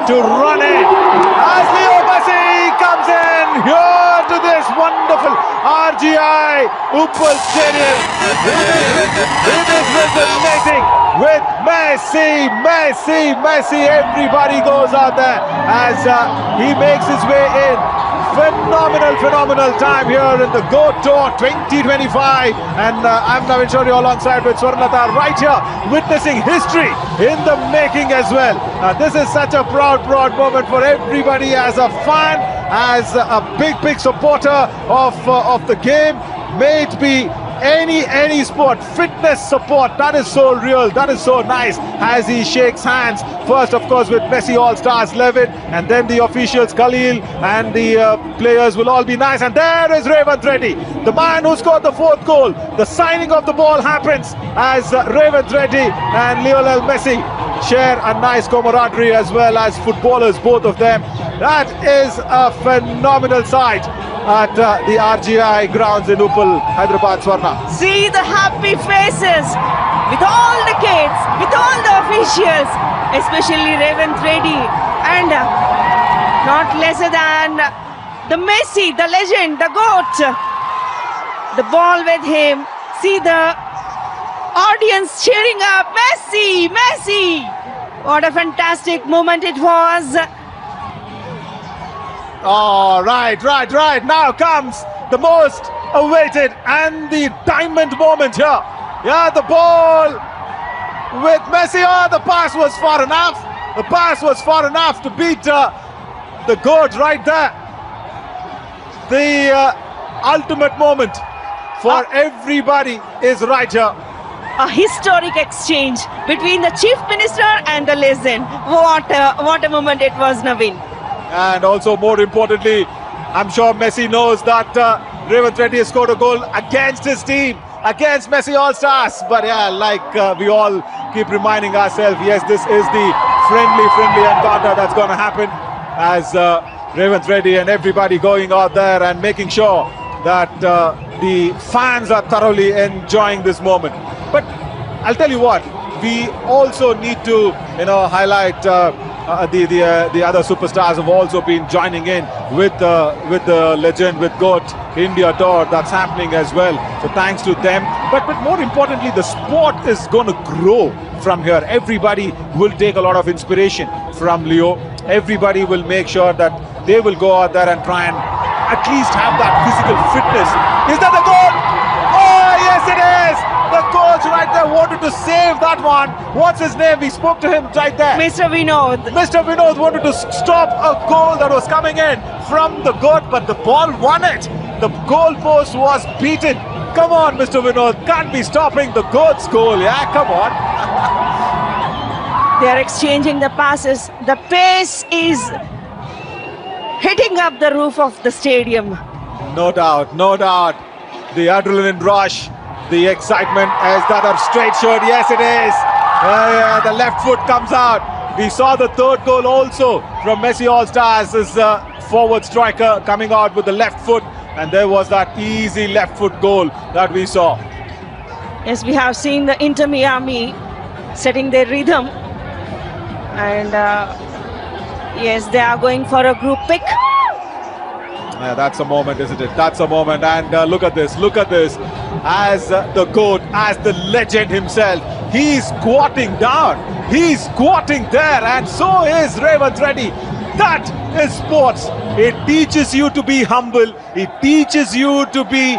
to run in as Leo Messi comes in here to this wonderful RGI Uppal Stadium. It is resonating with Messi, Messi, Messi. Everybody goes out there as he makes his way in. Phenomenal time here in the GOAT Tour 2025, and I'm Navin Shorey alongside with Swarnlata right here witnessing history in the making as well. This is such a proud moment for everybody as a fan, as a big supporter of the game. May it be any sport, fitness support, that is so real, that is so nice as he shakes hands first of course with Messi All-Stars Levin, and then the officials Khalil and the players will all be nice. And there is Revanth Reddy, the man who scored the fourth goal. The signing of the ball happens as Revanth Reddy and Lionel Messi share a nice camaraderie as well as footballers, both of them. That is a phenomenal sight at the RGI grounds in Uppal, Hyderabad. Swarna, see the happy faces with all the kids, with all the officials, especially Revanth Reddy, and not lesser than the Messi, the legend, the GOAT. The ball with him. See the audience cheering up, Messi, Messi. What a fantastic moment it was. Oh, right. Now comes the most awaited and the diamond moment here. Yeah, the ball with Messi. Oh, the pass was far enough. The pass was far enough to beat the GOAT right there. The ultimate moment for everybody is right here. A historic exchange between the Chief Minister and the legend. What a moment it was, Navin. And also, more importantly, I'm sure Messi knows that Revanth Reddy has scored a goal against his team, against Messi All-Stars. But yeah, like we all keep reminding ourselves, yes, this is the friendly encounter that's going to happen as Revanth Reddy and everybody going out there and making sure that the fans are thoroughly enjoying this moment. But I'll tell you what, we also need to, highlight the other superstars have also been joining in with the legend, with GOAT India tour that's happening as well. So thanks to them. But more importantly, the sport is going to grow from here. Everybody will take a lot of inspiration from Leo. Everybody will make sure that they will go out there and try and at least have that physical fitness. Is that the goal? Oh, yes it is! The coach right there wanted to save that one. What's his name? We spoke to him right there. Mr. Vinod. Mr. Vinod wanted to stop a goal that was coming in from the GOAT, but the ball won it. The goalpost was beaten. Come on, Mr. Vinod. Can't be stopping the GOAT's goal. Yeah, come on. They are exchanging the passes. The pace is hitting up the roof of the stadium. No doubt. The adrenaline rush. The excitement as that are straight shot. Yes, it is. The left foot comes out. We saw the third goal also from Messi All-Stars. His forward striker coming out with the left foot. And there was that easy left foot goal that we saw. Yes, we have seen the Inter Miami setting their rhythm. And yes, they are going for a group pick. Yeah, that's a moment, isn't it? That's a moment. And look at this. As the GOAT, as the legend himself, he's squatting down. He's squatting there. And so is Revanth Reddy. That is sports. It teaches you to be humble. It teaches you to be,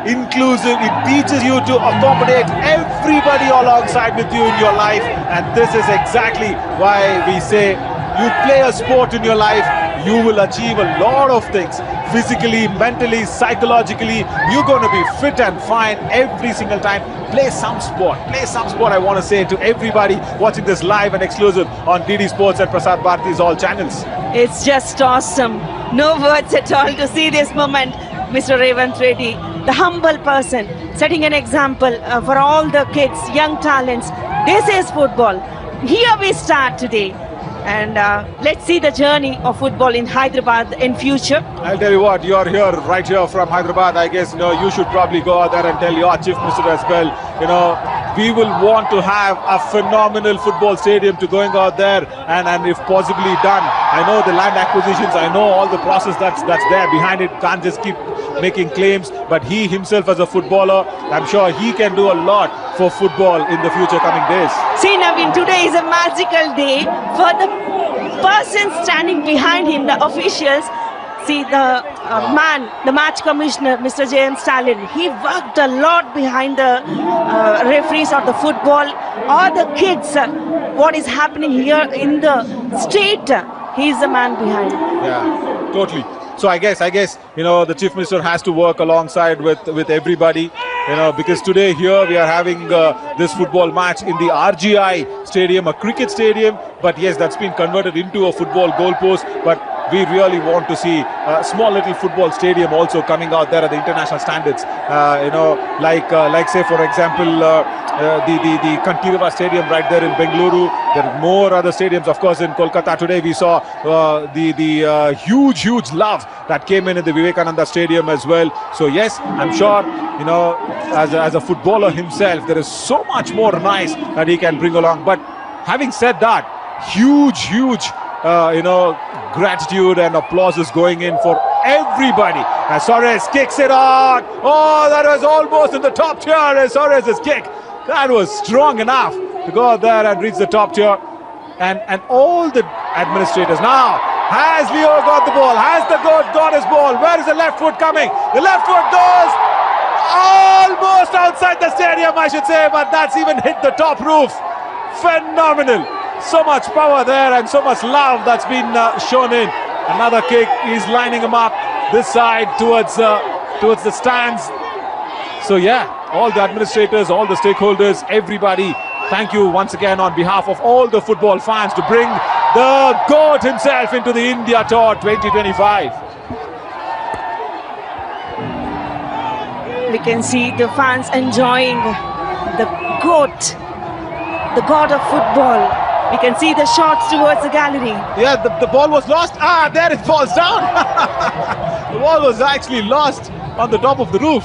inclusive. It teaches you to accommodate everybody alongside with you in your life. And this is exactly why we say you play a sport in your life, you will achieve a lot of things. Physically, mentally, psychologically, you're going to be fit and fine every single time. Play some sport. I want to say to everybody watching this live and exclusive on DD Sports and Prasar Bharati's all channels. It's just awesome. No words at all to see this moment. Mr. Revanth Reddy, the humble person, setting an example for all the kids, young talents. This is football. Here we start today. And let's see the journey of football in Hyderabad in future. I'll tell you what, you're here, right here from Hyderabad. I guess, you should probably go out there and tell your Chief Minister as well. we will want to have a phenomenal football stadium to going out there and if possibly done. I know the land acquisitions, I know all the process that's there behind it. Can't just keep making claims, but he himself as a footballer, I'm sure he can do a lot for football in the future coming days. See, Naveen, today is a magical day for the person standing behind him, the officials. See, the the match commissioner, Mr. J.M. Stalin, he worked a lot behind the referees of the football or the kids. What is happening here in the street, he is the man behind. Yeah, totally. So I guess the Chief Minister has to work alongside with everybody, because today here we are having this football match in the RGI Stadium, a cricket stadium, but yes, that's been converted into a football goalpost. But we really want to see a small little football stadium also coming out there at the international standards. Like say for example the Kantirava Stadium right there in Bengaluru. There are more other stadiums, of course, in Kolkata. Today we saw the huge love that came in the Vivekananda Stadium as well. So yes, I'm sure as a footballer himself, there is so much more nice that he can bring along. But having said that, huge gratitude and applause is going in for everybody as Suarez kicks it out. Oh, that was almost in the top tier as Suarez's kick. That was strong enough to go out there and reach the top tier. And all the administrators now. Has Leo got the ball? Has the goat got his ball? Where is the left foot coming? The left foot goes almost outside the stadium, I should say, but that's even hit the top roof. Phenomenal. So much power there and so much love that's been shown in. Another kick, he's lining him up this side towards the stands. So yeah, all the administrators, all the stakeholders, everybody, thank you once again on behalf of all the football fans to bring the GOAT himself into the India Tour 2025. We can see the fans enjoying the GOAT, the god of football. We can see the shots towards the gallery. Yeah, the ball was lost. There it falls down. The ball was actually lost on the top of the roof.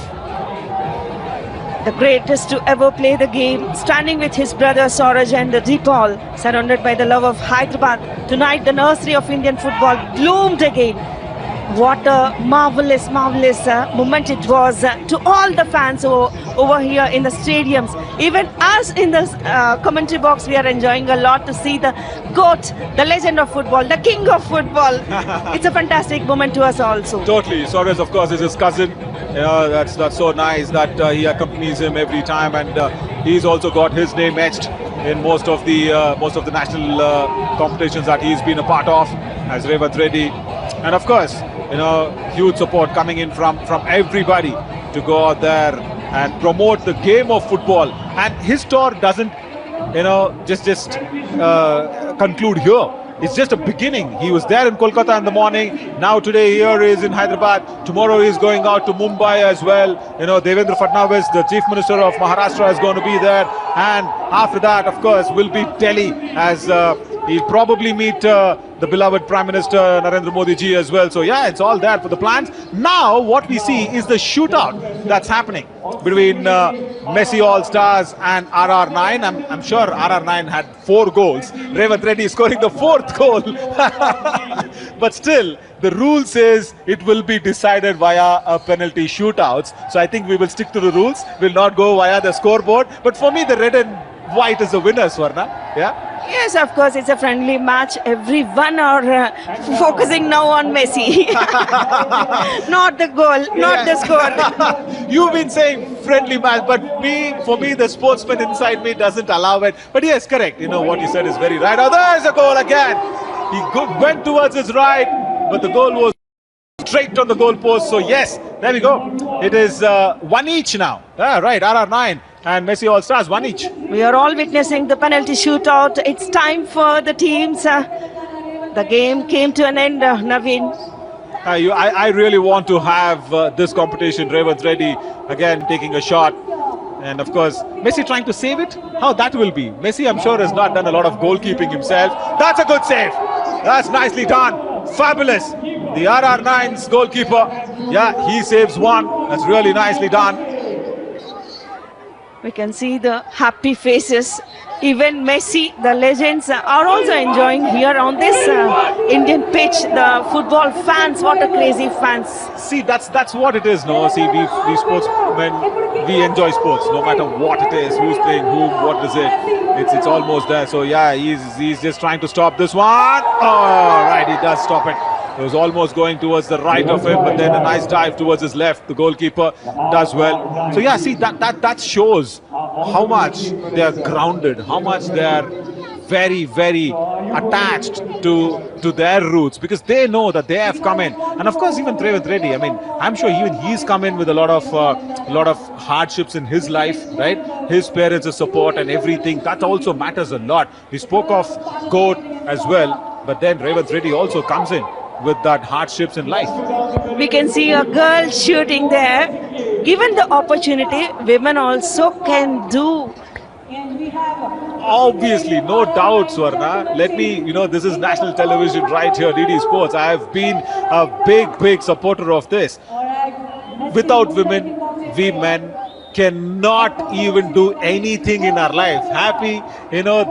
The greatest to ever play the game, standing with his brother Sauraj and Deepal, surrounded by the love of Hyderabad. Tonight, the nursery of Indian football bloomed again. What a marvelous moment it was to all the fans over here in the stadiums. Even us in the commentary box, we are enjoying a lot to see the GOAT, the legend of football, the king of football. It's a fantastic moment to us also. Totally. Suarez, of course, is his cousin. That's so nice that he accompanies him every time, and he's also got his name etched in most of the national competitions that he's been a part of as Revanth Reddy. And of course, huge support coming in from everybody to go out there and promote the game of football. And his tour doesn't, just conclude here. It's just a beginning. He was there in Kolkata in the morning. Now today here he is in Hyderabad. Tomorrow he is going out to Mumbai as well. Devendra Fadnavis, the Chief Minister of Maharashtra, is going to be there. And after that, of course, will be Delhi as he'll probably meet the beloved Prime Minister Narendra Modi ji as well. So yeah, it's all there for the plans. Now what we see is the shootout that's happening between Messi All-Stars and RR9. I'm sure RR9 had 4 goals. Revanth Reddy scoring the 4th goal. But still, the rule says it will be decided via a penalty shootouts. So I think we will stick to the rules. We'll not go via the scoreboard. But for me, the red and white is the winner, Swarna. Yeah? Yes, of course, it's a friendly match. Everyone are focusing now on Messi. Not the goal, not the score. You've been saying friendly match, but for me, the sportsman inside me doesn't allow it. But yes, correct. What you said is very right. Oh, there's a goal again. He went towards his right, but the goal was straight on the goal post. So yes, there we go. It is 1 each now. Right, RR9 and Messi All-Stars 1 each. We are all witnessing the penalty shootout. It's time for the teams. The game came to an end, Naveen. I really want to have this competition. Revanth Reddy again taking a shot. And of course, Messi trying to save it. How that will be. Messi, I'm sure, has not done a lot of goalkeeping himself. That's a good save. That's nicely done. Fabulous. The RR9's goalkeeper. Yeah, he saves one. That's really nicely done. We can see the happy faces. Even Messi, the legends, are also enjoying here on this Indian pitch. The football fans, what a crazy fans. See, that's what it is, no? See, we sportsmen, we enjoy sports, no matter what it is, who's playing whom, what is it. It's almost there. So yeah, he's just trying to stop this one. Oh, right, he does stop it. It was almost going towards the right of him, but then a nice dive towards his left. The goalkeeper does well. So yeah, see, that shows how much they are grounded, how much they are very, very attached to their roots, because they know that they have come in. And of course, even Revanth Reddy, I mean, I'm sure even he's come in with a lot of hardships in his life, right? His parents' support and everything, that also matters a lot. We spoke of GOAT as well, but then Revanth Reddy also comes in with that hardships in life. We can see a girl shooting there. Given the opportunity, women also can do. Obviously, no doubt, Swarna. Let me, this is national television right here, DD Sports. I have been a big supporter of this. Without women, we men cannot even do anything in our life. Happy,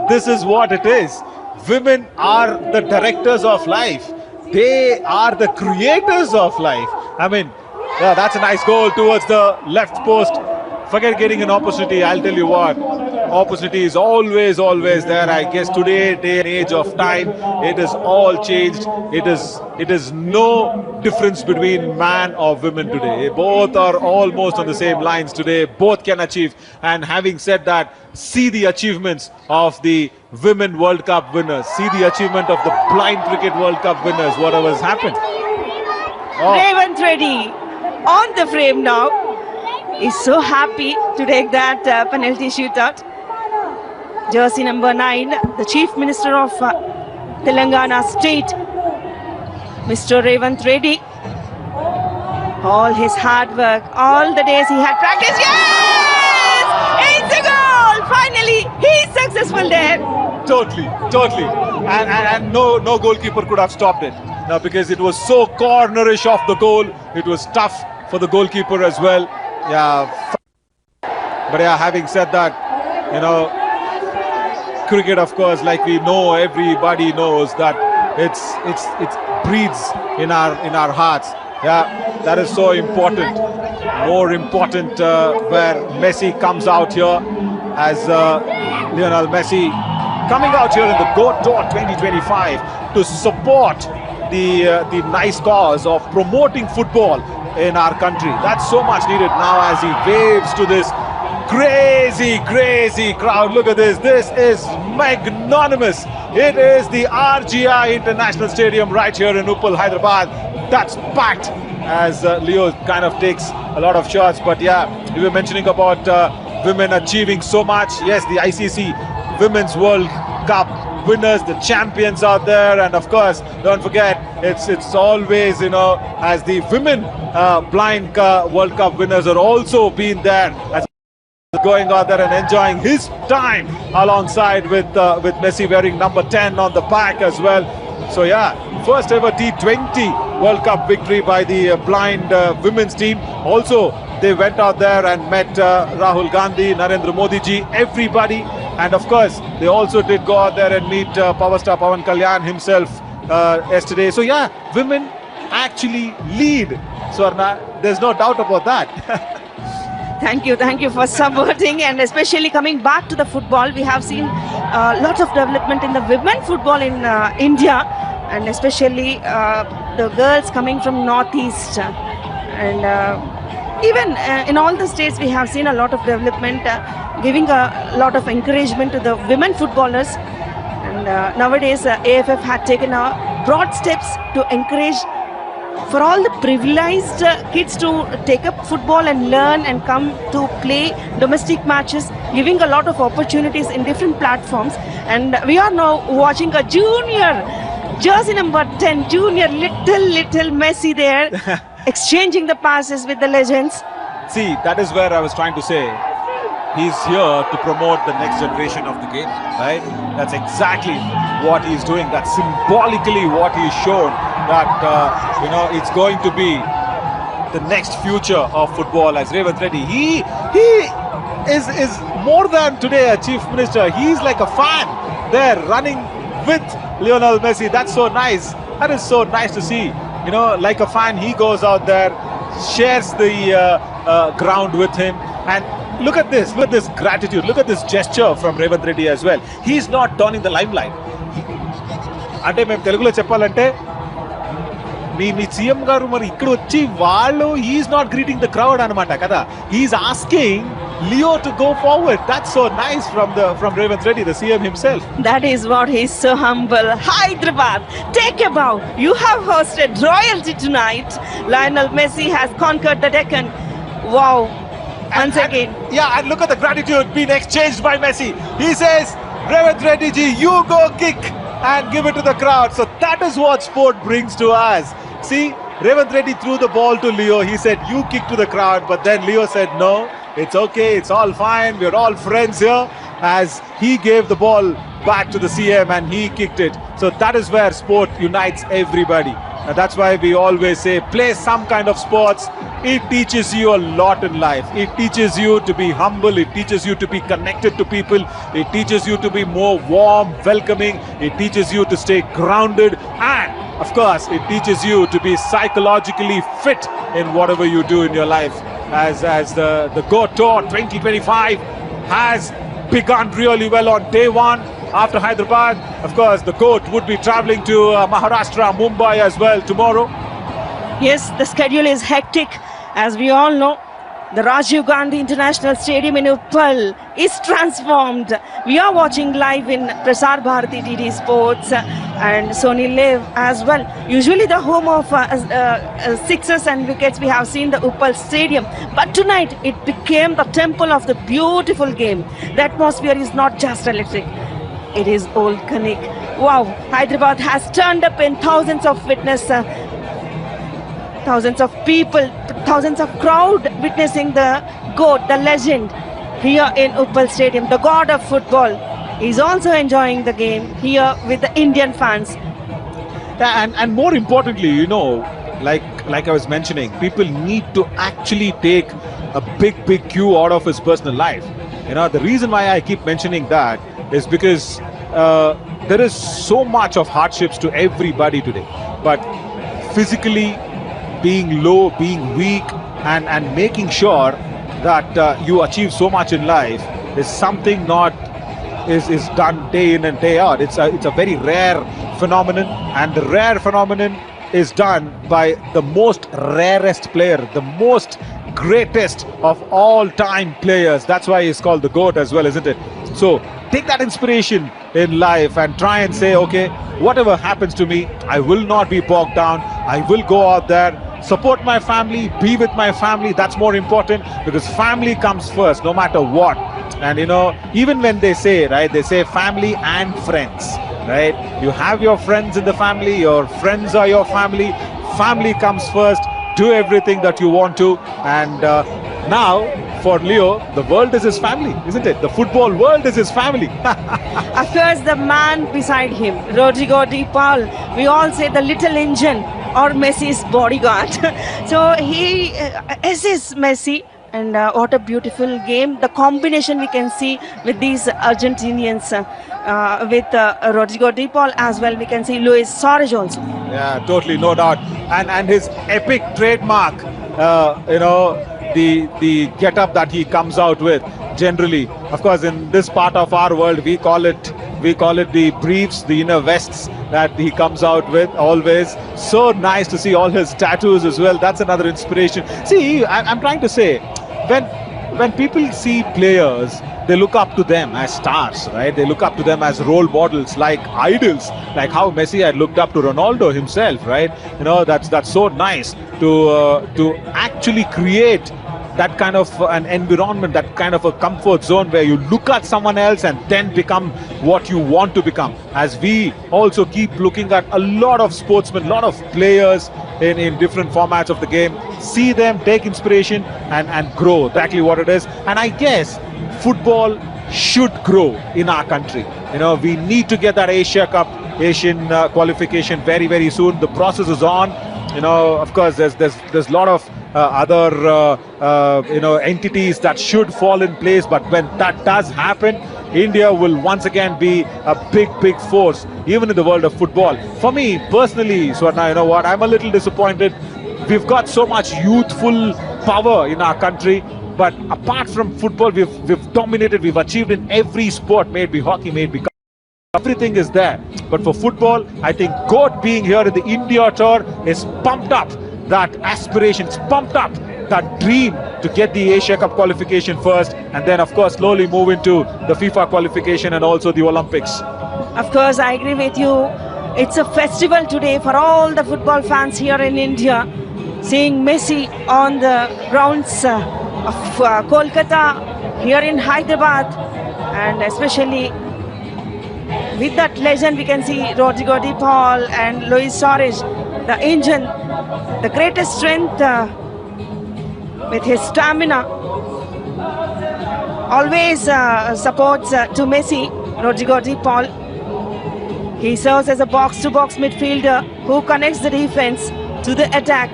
this is what it is. Women are the directors of life. They are the creators of life. I mean, yeah, that's a nice goal towards the left post. Forget getting an opportunity, I'll tell you what. Opportunity is always there. I guess today, day and age of time, it is all changed. It is no difference between man or women today. Both are almost on the same lines today. Both can achieve. And having said that, see the achievements of the Women World Cup winners. See the achievement of the Blind Cricket World Cup winners. Whatever has happened. Oh. Revanth Reddy on the frame now. Is so happy to take that penalty shootout. Jersey number 9, the Chief Minister of Telangana State, Mr. Revanth Reddy. All his hard work, all the days he had practiced. Yes! It's a goal! Finally, he's successful there. Totally. And no goalkeeper could have stopped it. Now, because it was so cornerish off the goal, it was tough for the goalkeeper as well. Yeah. But yeah, having said that, cricket, of course, like we know, everybody knows that it breathes in our hearts. Yeah, that is so important. More important where Messi comes out here as Lionel Messi coming out here in the GOAT Tour 2025 to support the nice cause of promoting football in our country. That's so much needed now as he waves to this crazy crowd. Look at this. This is magnanimous. It is the RGI International Stadium right here in Uppal, Hyderabad. That's packed as Leo kind of takes a lot of shots. But yeah, we were mentioning about women achieving so much. Yes, the ICC Women's World Cup winners, the champions out there, and of course, don't forget, it's always, as the women blind World Cup winners are also been there, as going out there and enjoying his time alongside with Messi wearing number 10 on the back as well. So yeah, first ever T20 World Cup victory by the blind women's team. Also, they went out there and met Rahul Gandhi, Narendra Modi ji, everybody. And of course, they also did go out there and meet power star Pawan Kalyan himself yesterday. So yeah, women actually lead. Swarna, there's no doubt about that. Thank you for supporting, and especially coming back to the football. We have seen lots of development in the women football in India, and especially the girls coming from Northeast. And even in all the states, we have seen a lot of development, giving a lot of encouragement to the women footballers. And nowadays, AFF had taken broad steps to encourage for all the privileged kids to take up football and learn and come to play domestic matches, giving a lot of opportunities in different platforms. And we are now watching a junior, jersey number 10, junior little Messi there, exchanging the passes with the legends. See, that is where I was trying to say. He's here to promote the next generation of the game, right? That's exactly what he's doing. That's symbolically what he's shown, that, it's going to be the next future of football as Revanth Reddy. He is more than today a chief minister. He's like a fan there running with Lionel Messi. That's so nice. That is so nice to see. You know, like a fan, he goes out there, shares the ground with him, and look at this gratitude. Look at this gesture from Revanth Reddy as well. He's not donning the limelight. అంటే మేము తెలుగులో చెప్పాలంటే మీ CM గారు మరి ఇక్కడ వచ్చి వాళ్ళు is not greeting the crowd అనమాట కదా. Is asking Leo to go forward. That's so nice from Revanth Reddy, the CM himself. That is what he's so humble. Hyderabad, take a bow. You have hosted royalty tonight. Lionel Messi has conquered the Deccan. Wow. Once again. Yeah, and look at the gratitude being exchanged by Messi. He says, Revanth Reddy ji, you go kick and give it to the crowd. So that is what sport brings to us. See, Revanth Reddy threw the ball to Leo. He said, you kick to the crowd. But then Leo said, no, it's okay. It's all fine. We're all friends here. As he gave the ball back to the CM and he kicked it. So that is where sport unites everybody. And that's why we always say, play some kind of sports. It teaches you a lot in life. It teaches you to be humble. It teaches you to be connected to people. It teaches you to be more warm, welcoming. It teaches you to stay grounded. And, of course, it teaches you to be psychologically fit in whatever you do in your life. As the GOAT Tour 2025 has begun really well on day one. After Hyderabad, of course, the GOAT would be travelling to Maharashtra, Mumbai as well tomorrow. Yes, the schedule is hectic. As we all know, the Rajiv Gandhi International Stadium in Uppal is transformed. We are watching live in Prasar Bharati DD Sports and Sony Live as well. Usually the home of sixes and wickets, we have seen the Uppal Stadium. But tonight, it became the temple of the beautiful game. The atmosphere is not just electric. It is old conic. Wow, Hyderabad has turned up in thousands of thousands of people, thousands of crowd witnessing the GOAT, the legend, here in Uppal Stadium. The god of football is also enjoying the game here with the Indian fans. And more importantly, you know, like I was mentioning, people need to actually take a big cue out of his personal life. You know, the reason why I keep mentioning that is because there is so much of hardships to everybody today. But physically being low, being weak, and making sure that you achieve so much in life is something not is done day in and day out. It's a very rare phenomenon, and the rare phenomenon is done by the most rarest player, the most greatest of all time players. That's why he's called the GOAT as well, isn't it? So take that inspiration in life and try and say, okay, whatever happens to me, I will not be bogged down. I will go out there, support my family, be with my family. That's more important, because family comes first no matter what. And you know, even when they say, right, they say family and friends, right? You have your friends in the family, your friends are your family. Family comes first. Do everything that you want to. And now for Leo, the world is his family, isn't it? The football world is his family. Of course, the man beside him, Rodrigo de Paul, we all say the little engine or Messi's bodyguard. So he assists Messi, and what a beautiful game. The combination we can see with these Argentinians, with Rodrigo de Paul as well. We can see Luis Suarez also. Yeah, totally, no doubt. And his epic trademark, you know, the get-up that he comes out with generally. Of course, in this part of our world, we call it the briefs, the inner vests that he comes out with always. So nice to see all his tattoos as well. That's another inspiration. See, I'm trying to say, when people see players, they look up to them as stars, right? They look up to them as role models, like idols, like how Messi had looked up to Ronaldo himself, right? You know, that's so nice to actually create that kind of an environment, that kind of a comfort zone where you look at someone else and then become what you want to become. As we also keep looking at a lot of sportsmen, a lot of players in different formats of the game, see them, take inspiration and grow, exactly what it is. And I guess football should grow in our country. You know, we need to get that Asian qualification very soon. The process is on. You know, of course, there's a lot of entities that should fall in place. But when that does happen, India will once again be a big force, even in the world of football. For me personally, Swarna, you know what? I'm a little disappointed. We've got so much youthful power in our country, but apart from football, we've dominated. We've achieved in every sport, may it be hockey, may it be everything is there. But for football, I think GOAT being here in the India tour is pumped up that aspiration, it's pumped up that dream to get the Asia Cup qualification first, and then of course slowly move into the FIFA qualification and also the Olympics. Of course, I agree with you. It's a festival today for all the football fans here in India. Seeing Messi on the grounds of Kolkata, here in Hyderabad, and especially with that legend, we can see Rodrigo De Paul and Luis Suarez, the engine, the greatest strength with his stamina. Always supports to Messi, Rodrigo De Paul. He serves as a box-to-box midfielder who connects the defense to the attack.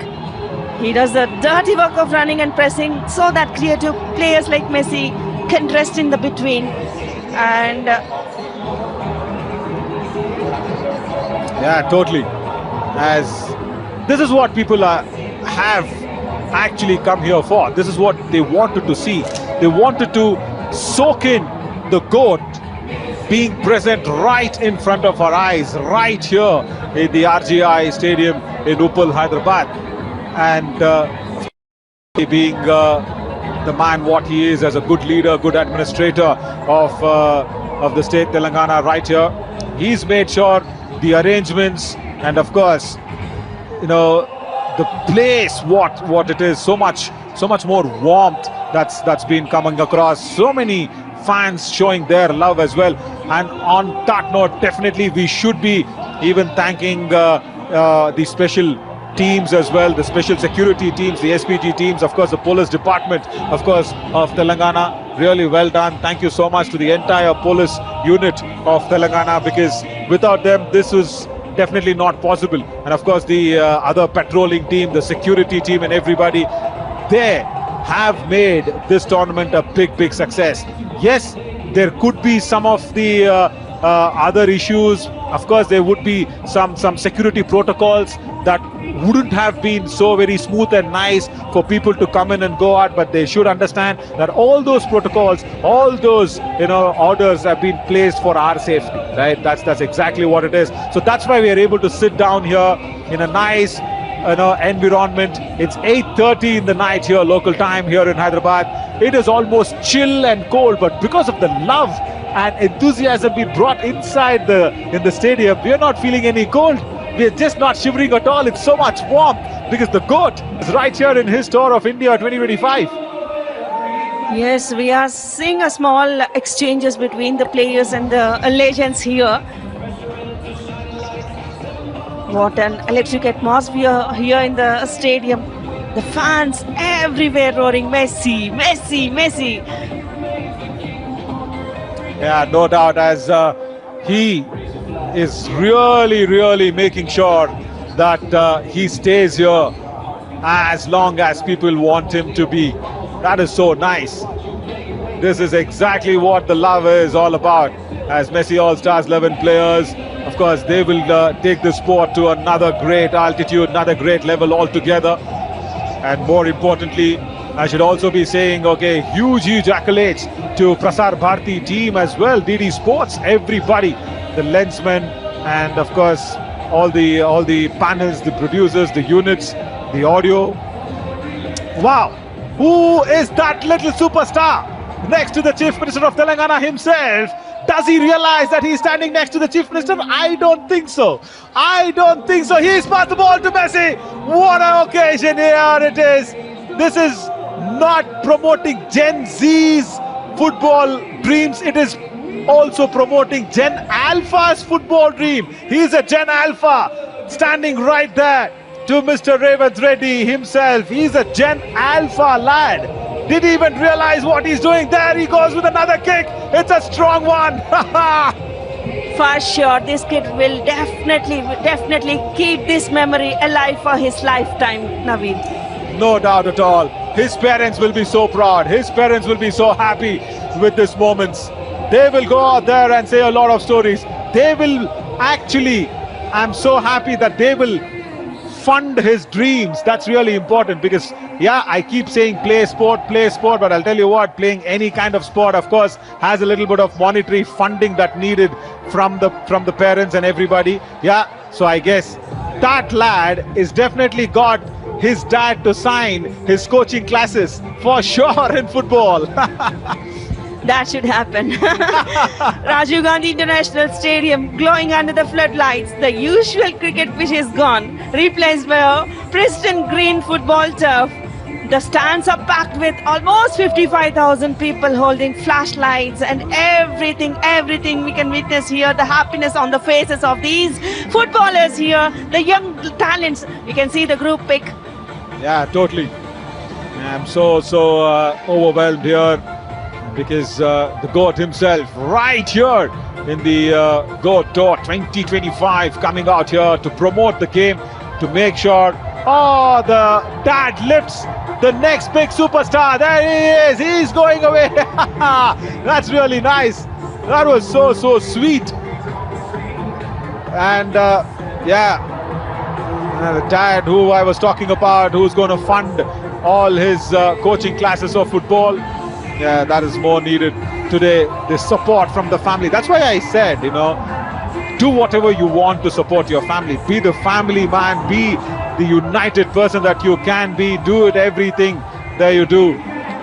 He does the dirty work of running and pressing so that creative players like Messi can rest in the between. And yeah, totally. As this is what people have actually come here for. This is what they wanted to see. They wanted to soak in the GOAT being present right in front of our eyes, right here in the RGI Stadium in Uppal, Hyderabad. And being the man what he is, as a good leader, good administrator of the state Telangana right here, he's made sure the arrangements, and of course, you know, the place what it is, so much more warmth that's been coming across, so many fans showing their love as well. And on that note, definitely we should be even thanking the special teams as well, the special security teams, the SPG teams, of course the police department, of course, of Telangana. Really well done. Thank you so much to the entire police unit of Telangana, because without them this was definitely not possible. And of course the other patrolling team, the security team, and everybody, they have made this tournament a big success. Yes, there could be some of the other issues. Of course there would be some security protocols that wouldn't have been so very smooth and nice for people to come in and go out, but they should understand that all those protocols, all those orders have been placed for our safety, right? That's exactly what it is. So that's why we are able to sit down here in a nice environment. It's 8:30 in the night here, local time here in Hyderabad. It is almost chill and cold, but because of the love and enthusiasm we brought inside in the stadium, we are not feeling any cold. We're just not shivering at all. It's so much warmth because the GOAT is right here in his tour of India 2025. yes, we are seeing a small exchanges between the players and the legends here. What an electric atmosphere here in the stadium. The fans everywhere roaring Messi, Messi, Messi. Yeah, no doubt, as he is really making sure that he stays here as long as people want him to be. That is so nice. This is exactly what the love is all about. As Messi All-Stars 11 players, of course, they will take the sport to another great altitude, another great level altogether. And more importantly, I should also be saying, okay, huge accolades to Prasar Bharati team as well, DD Sports, everybody, the lensmen, and of course all the panels, the producers, the units, the audio. Wow, who is that little superstar next to the Chief Minister of Telangana himself? Does he realize that he's standing next to the Chief Minister? I don't think so. I don't think so. He's passed the ball to Messi. What an occasion here it is. This is not promoting Gen Z's football dreams. It is also promoting Gen Alpha's football dream. He's a Gen Alpha standing right there to Mr. Revanth Reddy himself. He's a Gen Alpha lad. Did he even realize what he's doing? There he goes with another kick. It's a strong one. For sure, this kid will definitely keep this memory alive for his lifetime, Naveen. No doubt at all. His parents will be so proud. His parents will be so happy with these moments. They will go out there and say a lot of stories. They will actually, I'm so happy that they will fund his dreams. That's really important because, yeah, I keep saying play sport, but I'll tell you what, playing any kind of sport, of course, has a little bit of monetary funding that needed from the parents and everybody. Yeah, so I guess that lad is definitely got his dad to sign his coaching classes for sure in football. That should happen. Rajiv Gandhi International Stadium glowing under the floodlights. The usual cricket pitch is gone, replaced by a pristine green football turf. The stands are packed with almost 55,000 people holding flashlights and everything we can witness here. The happiness on the faces of these footballers here, the young talents. You can see the group pic. Yeah, totally. I'm so overwhelmed here because the GOAT himself right here in the GOAT Tour 2025 coming out here to promote the game, to make sure, oh, the dad lifts the next big superstar. There he is. He's going away. That's really nice. That was so sweet. And yeah, the dad who I was talking about, who's going to fund all his coaching classes of football. Yeah, that is more needed today, the support from the family. That's why I said, you know, do whatever you want to support your family. Be the family man, be the united person that you can be. Do it, everything that you do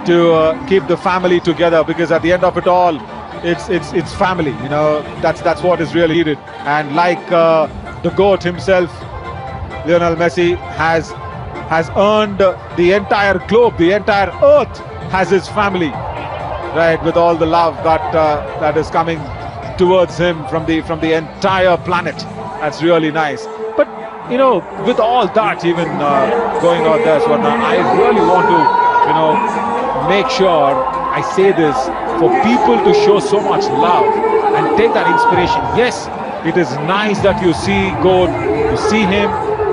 to keep the family together, because at the end of it all, it's family, you know. That's what is really needed. And like the GOAT himself, Lionel Messi has earned the entire globe, the entire earth has his family, right, with all the love that is coming towards him from the entire planet. That's really nice. But you know, with all that even going out there, Swarna, I really want to, you know, make sure I say this for people to show so much love and take that inspiration. Yes, it is nice that you see GOAT, you see him,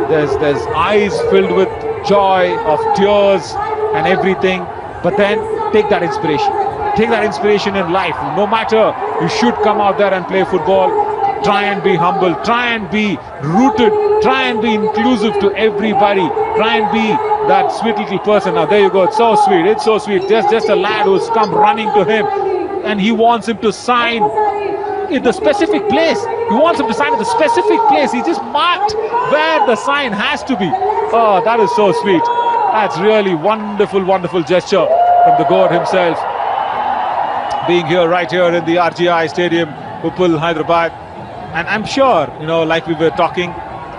there's eyes filled with joy, of tears and everything. But then take that inspiration. Take that inspiration in life. No matter, you should come out there and play football. Try and be humble. Try and be rooted. Try and be inclusive to everybody. Try and be that sweet little person. Now there you go. It's so sweet. It's so sweet. Just a lad who's come running to him, and he wants him to sign in the specific place. He wants him to sign in the specific place. He just marked where the sign has to be. Oh, that is so sweet. That's really wonderful gesture from the GOAT himself, being here right here in the RGI Stadium, Uppal, Hyderabad. And I'm sure, you know, like we were talking,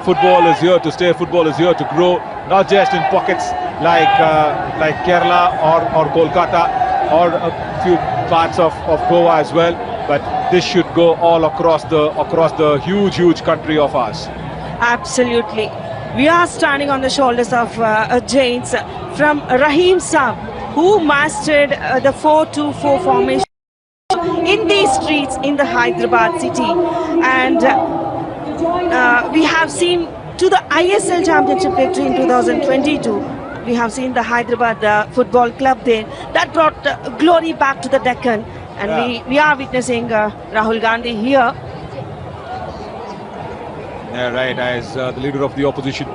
football is here to stay. Football is here to grow, not just in pockets like Kerala or Kolkata or a few parts of Goa as well. But this should go all across the huge country of ours. Absolutely. We are standing on the shoulders of giants from Rahim Saab, who mastered the 4-2-4 formation in these streets in the Hyderabad city. And we have seen to the ISL Championship victory in 2022. We have seen the Hyderabad Football Club there. That brought glory back to the Deccan. And we are witnessing Rahul Gandhi here. Yeah, right, as the leader of the opposition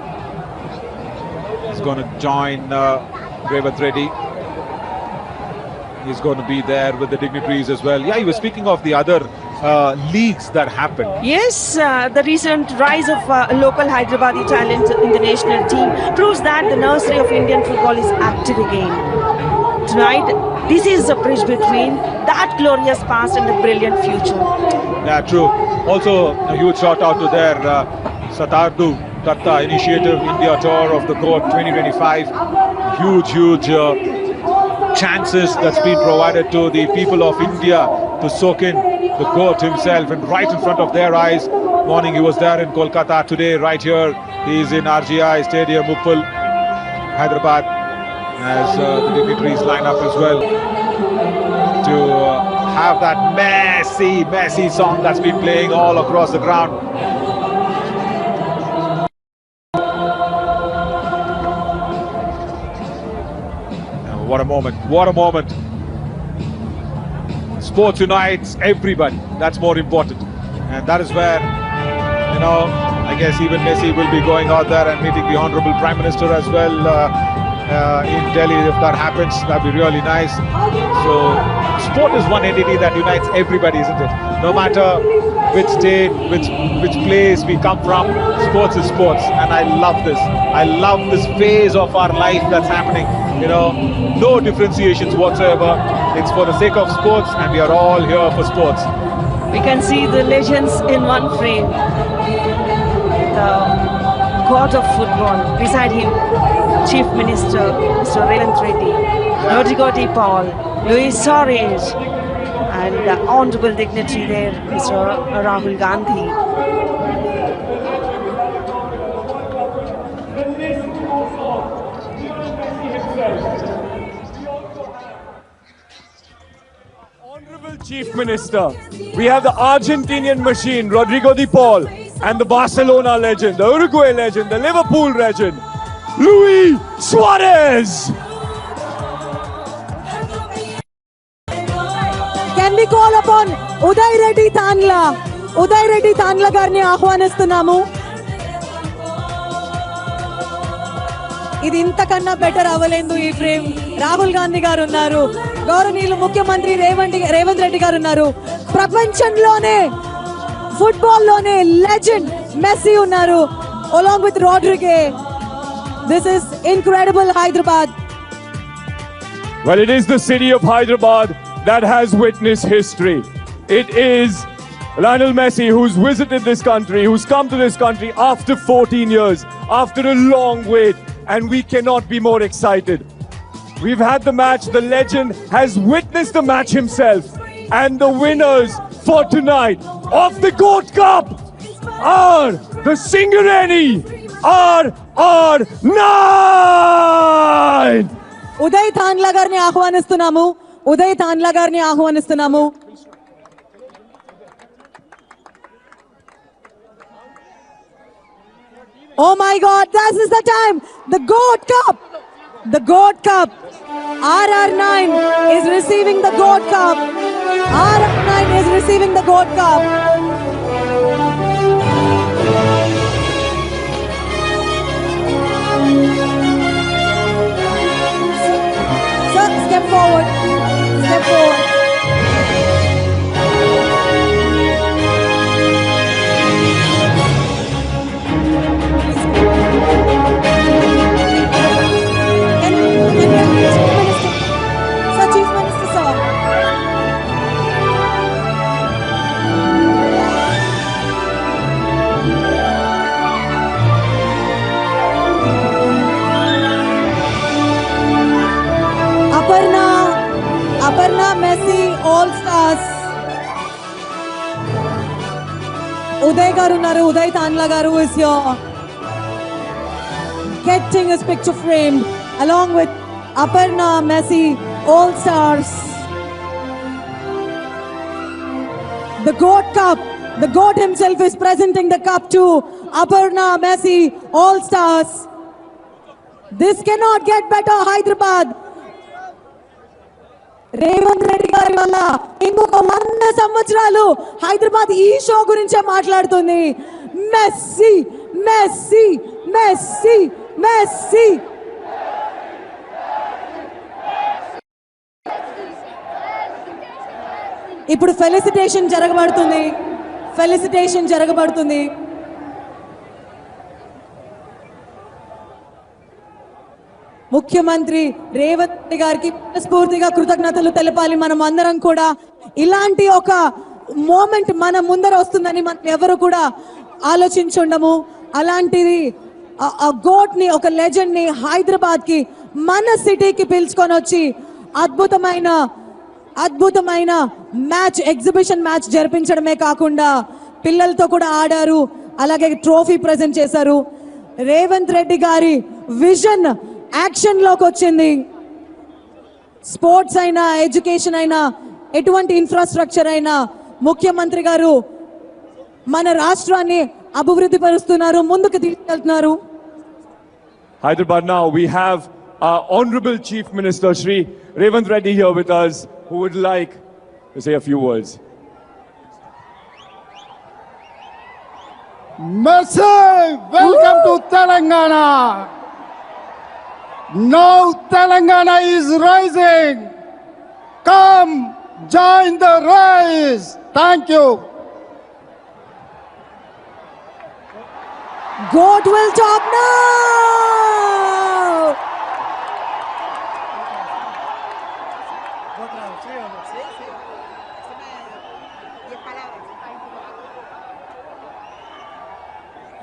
is going to join Revanth Reddy. He's going to be there with the dignitaries as well. Yeah, you were speaking of the other leagues that happened. Yes, the recent rise of local Hyderabadi talent in the national team proves that the nursery of Indian football is active again. Tonight, this is a bridge between that glorious past and the brilliant future. Yeah, true. Also, a huge shout out to their Satardu Datta Initiative India Tour of the GOAT 2025. Huge chances that's been provided to the people of India to soak in the GOAT himself, and right in front of their eyes. Morning he was there in Kolkata, today right here he's in RGI Stadium, Uppal, Hyderabad, as the dignitaries line up as well to have that Messi song that's been playing all across the ground. What a moment. What a moment. Sports unites everybody. That's more important. And that is where, I guess even Messi will be going out there and meeting the Honorable Prime Minister as well in Delhi. If that happens, that'd be really nice. So, sport is one entity that unites everybody, isn't it? No matter which state, which place we come from, sports is sports. And I love this. I love this phase of our life that's happening. No differentiations whatsoever. It's for the sake of sports, and we are all here for sports. We can see the legends in one frame. The god of football. Beside him, Chief Minister Mr. Revanth Reddy, Rodrigo de Paul, Luis Suarez, and the honorable dignitary there, Mr. Rahul Gandhi. Honorable Chief Minister, we have the Argentinian machine, Rodrigo de Paul, and the Barcelona legend, the Uruguay legend, the Liverpool legend, Luis Suarez. Can we call upon Uday Reddy Tandla? Uday Reddy Tandla గారిని ఆహ్వానిస్తున్నాము. ఇది ఇంతకన్నా better అవ్వలేదు ఈ frame. Rahul Gandhi గారు ఉన్నారు, గౌరవనీయులు ముఖ్యమంత్రి రేవంత్ రెడ్డి గారు ఉన్నారు, ప్రపంచంలోనే ఫుట్బాల్ లోనే లెజెండ్ మెస్సీ ఉన్నారు, along with Rodrigo. This is incredible Hyderabad. Well, it is the city of Hyderabad that has witnessed history. It is Lionel Messi who's visited this country, who's come to this country after 14 years, after a long wait, and we cannot be more excited. We've had the match, the legend has witnessed the match himself, and the winners for tonight of the Goat Cup are the Singareni RR9! Uday Tandla గారిని ఆహ్వానిస్తున్నాము. ఉదయ్ తాండ్లా గారిని ఆహ్వానిస్తున్నాము. Oh my God, this is the time. The Goat Cup. The Goat Cup. RR9 is receiving the Goat Cup. RR9 is receiving the Goat Cup. Sir, step forward. Step forward. Chief Minister, sir. Aparna Messi All Stars. Uday garu unnaru. Uday Tandla garu is here, getting his picture framed along with Aparna Messi All Stars. The Goat Cup. The Goat himself is presenting the cup to Aparna Messi All Stars. This cannot get better, Hyderabad. Revanth Reddy గారి వల్ల ఇంకొక 100 సంవత్సరాలు హైదరాబాద్ ఈ show గురించే మాట్లాడుతుంది. Messi Messi Messi Messi. ఇప్పుడు felicitation జరగబడుతుంది. ముఖ్యమంత్రి రేవంత్ రెడ్డి గారికి స్ఫూర్తిగా కృతజ్ఞతలు తెలపాలి. మనం అందరం కూడా ఇలాంటి ఒక మూమెంట్ మన ముందర వస్తుందని మనం ఎవరు కూడా ఆలోచించుండము. అలాంటిది గోట్ ని, ఒక లెజెండ్ ని హైదరాబాద్ కి, మన సిటీకి పిలుచుకొని వచ్చి అద్భుతమైన మ్యాచ్, ఎగ్జిబిషన్ మ్యాచ్ జరిపించడమే కాకుండా పిల్లలతో కూడా ఆడారు, అలాగే ట్రోఫీ ప్రెజెంట్ చేశారు. రేవంత్ రెడ్డి గారి విజన్ యాక్షన్ లోకి వచ్చింది. స్పోర్ట్స్ అయినా, ఎడ్యుకేషన్ అయినా, ఎటువంటి ఇన్ఫ్రాస్ట్రక్చర్ అయినా ముఖ్యమంత్రి గారు మన రాష్ట్రాన్ని అభివృద్ధి పరుస్తున్నారు, ముందుకు తీసుకెళ్తున్నారు. Hyderabad now, we have our Honorable Chief Minister, Shri Revant Reddy, here with us, who would like to say a few words. Mercy! Welcome to Telangana! Now Telangana is rising! Come, join the rise! Thank you! Goat will talk now.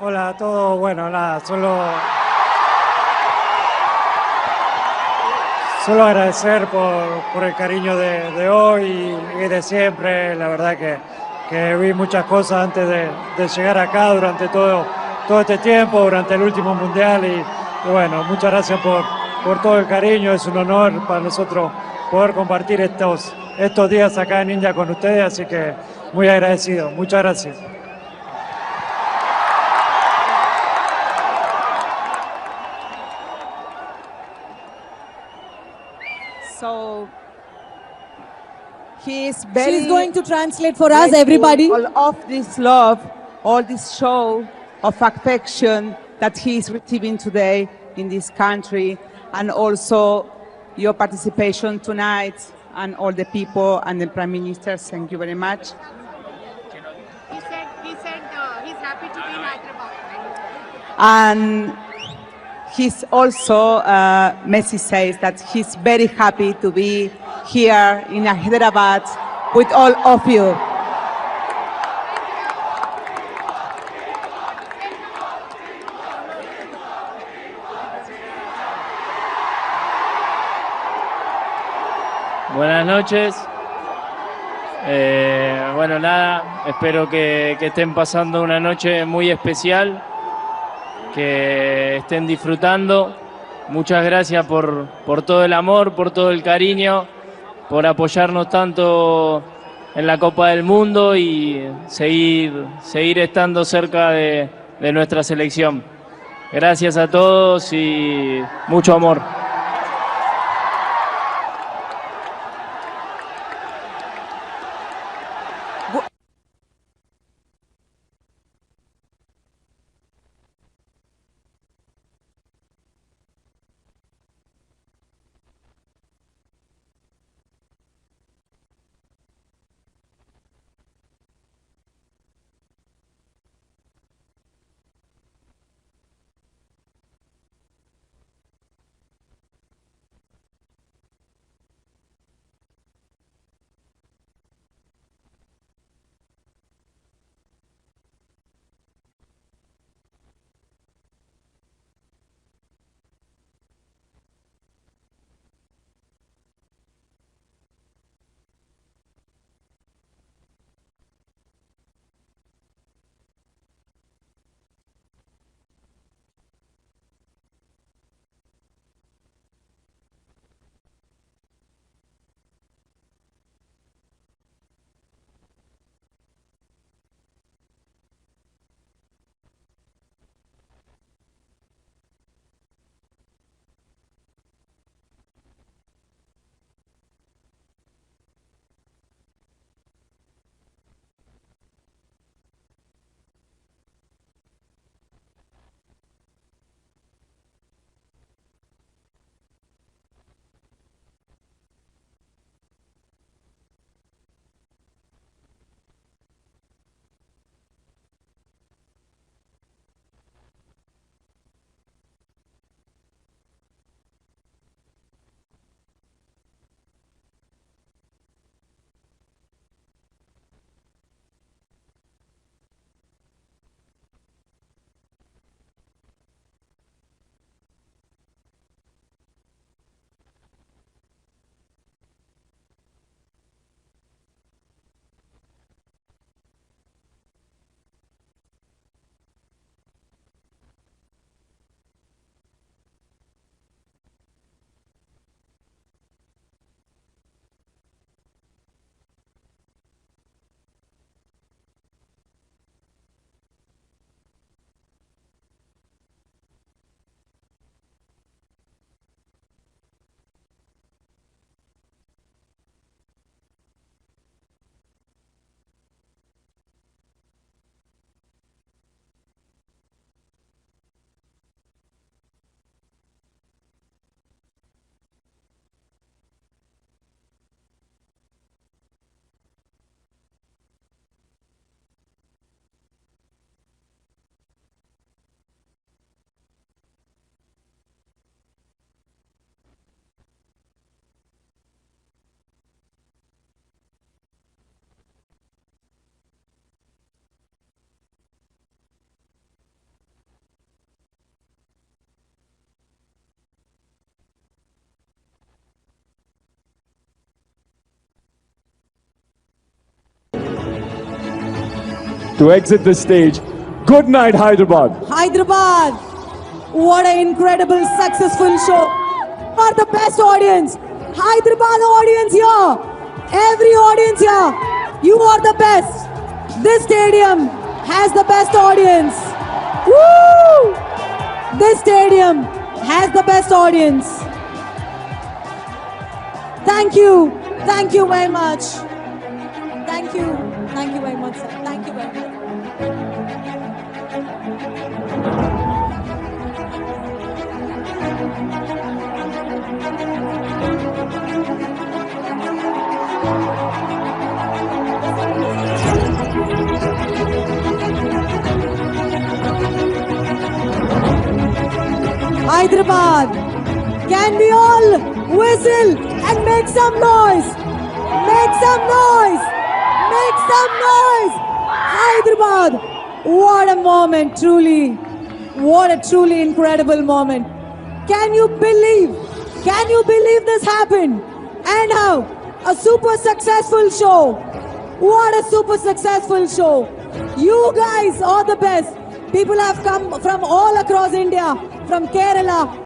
Hola a todos, bueno, nada, solo agradecer por el cariño de hoy y de siempre. La verdad que vi muchas cosas antes de llegar acá durante todo este tiempo, durante el último mundial y bueno, muchas gracias por todo el cariño. Es un honor para nosotros poder compartir estos días acá en India con ustedes, así que muy agradecido. Muchas gracias. So he is She's going to translate for us, everybody. All of this love, all this show of affection that he is receiving today in this country, and also your participation tonight, and all the people and the Prime Minister. Thank you very much. He said he's happy to be in Hyderabad. And he's also, Messi says that he's very happy to be here in Hyderabad with all of you. Buenas noches. Bueno, nada, espero que estén pasando una noche muy especial, que estén disfrutando. Muchas gracias por todo el amor, por todo el cariño, por apoyarnos tanto en la Copa del Mundo y seguir estando cerca de nuestra selección. Gracias a todos y mucho amor. to exit the stage. Good night, Hyderabad. Hyderabad, what an incredible, successful show. You are the best audience. Hyderabad audience here. Every audience here. You are the best. This stadium has the best audience. Woo! This stadium has the best audience. Thank you. Thank you very much. Thank you. Thank you very much, sir. Thank you very much. Hyderabad, can we all whistle and make some noise? Make some noise! Make some noise! Hyderabad, what a moment, truly. What a truly incredible moment. Can you believe this happened? And how? A super successful show. What a super successful show. You guys are the best. People have come from all across India, from Kerala,